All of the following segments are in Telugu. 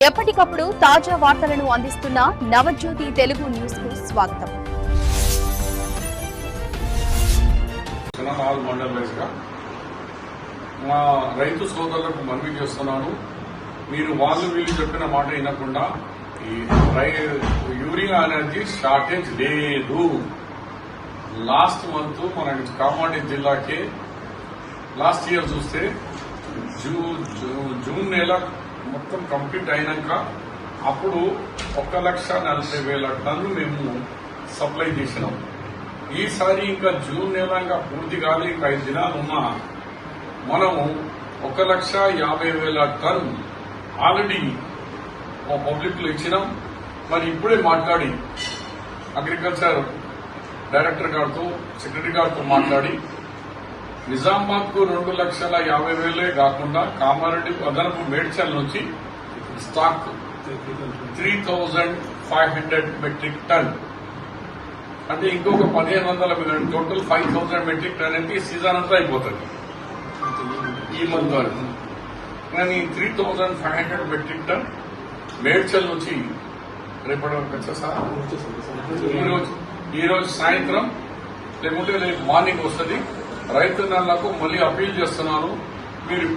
ఎప్పటికప్పుడు తాజా వార్తలను అందిస్తున్న నవజ్యోతి తెలుగు న్యూస్ కు స్వాగతం. మా రైతు సోదరులకు మనవి చేస్తున్నాను. మీరు వాళ్ళు వీళ్ళు చెప్పిన మాట వినకుండా యూరియా అనేది షార్టేజ్ లేదు. లాస్ట్ మంత్ మన కామారెడ్డి జిల్లాకే లాస్ట్ ఇయర్ చూస్తే జూన్ నెల మొత్తం కంప్లీట్ అయినాక అప్పుడు 1,40,000 టన్ను మేము సప్లై చేసినాం. ఈసారి ఇంకా జూన్ నెల ఇంకా పూర్తి కాదు, ఇంకా 5 దినాలు ఉన్నా మనము 1,50,000 టన్ ఆల్రెడీ పబ్లిక్ లో ఇచ్చినాం. మరి ఇప్పుడే మాట్లాడి అగ్రికల్చర్ డైరెక్టర్ గారితో సెక్రటరీ గారితో మాట్లాడి నిజామాబాద్ కు 2,50,000 కాకుండా కామారెడ్డి అదనపు మేడ్చల్ నుంచి స్టాక్ 3,500 మెట్రిక్ టన్ అంటే ఇంకొక 1,500 టోటల్ 5,000 మెట్రిక్ టన్ అంటే సీజన్ అంతా అయిపోతుంది ఈ మంత్ వరకు. కానీ 3,500 మెట్రిక్ టన్ మేడ్చల్ నుంచి రేపటి వరకు వచ్చేసా ఈ రోజు సాయంత్రం లేకుంటే రేపు మార్నింగ్ వస్తుంది. రైతన్నలకు మళ్ళీ అప్పీల్ చేస్తున్నాను, మీరు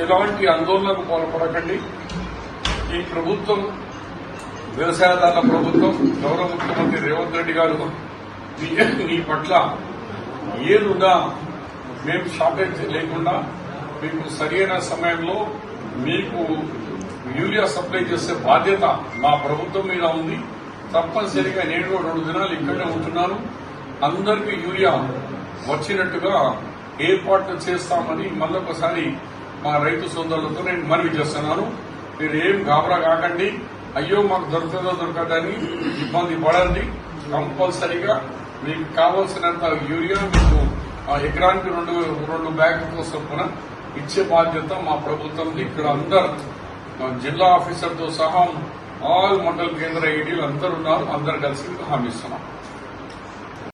ఎలాంటి ఆందోళనకు పాల్పడకండి. ఈ ప్రభుత్వం వ్యవసాయదారుల ప్రభుత్వం, గౌరవ ముఖ్యమంత్రి రేవంత్ రెడ్డి గారు మీ పట్ల ఏదున్నా మేము షార్టేజ్ లేకుండా మీకు సరైన సమయంలో మీకు యూరియా సప్లై చేసే బాధ్యత మా ప్రభుత్వం మీద ఉంది. తప్పనిసరిగా నేను 2 దినాలు ఇక్కడే ఉంటున్నాను. అందరికీ యూరియా వచ్చినట్టుగా ఏర్పాట్లు చేస్తామని మళ్ళొకసారి మా రైతు సోదరులతో నేను మనవి చేస్తున్నాను. మీరు ఏం గాబరా కాకండి, అయ్యో మాకు దొరకదో దొరకదని ఇబ్బంది పడండి. కంపల్సరీగా మీకు కావాల్సినంత యూరియా మీకు ఎకరానికి 2 బ్యాగుల చొప్పున ఇచ్చే బాధ్యత మా ప్రభుత్వం. ఇక్కడ అందరు జిల్లా ఆఫీసర్తో సహా ఆల్ మండల కేంద్ర ఏడీలు అందరు ఉన్నారు. అందరు కలిసి హామీ ఇస్తున్నాం.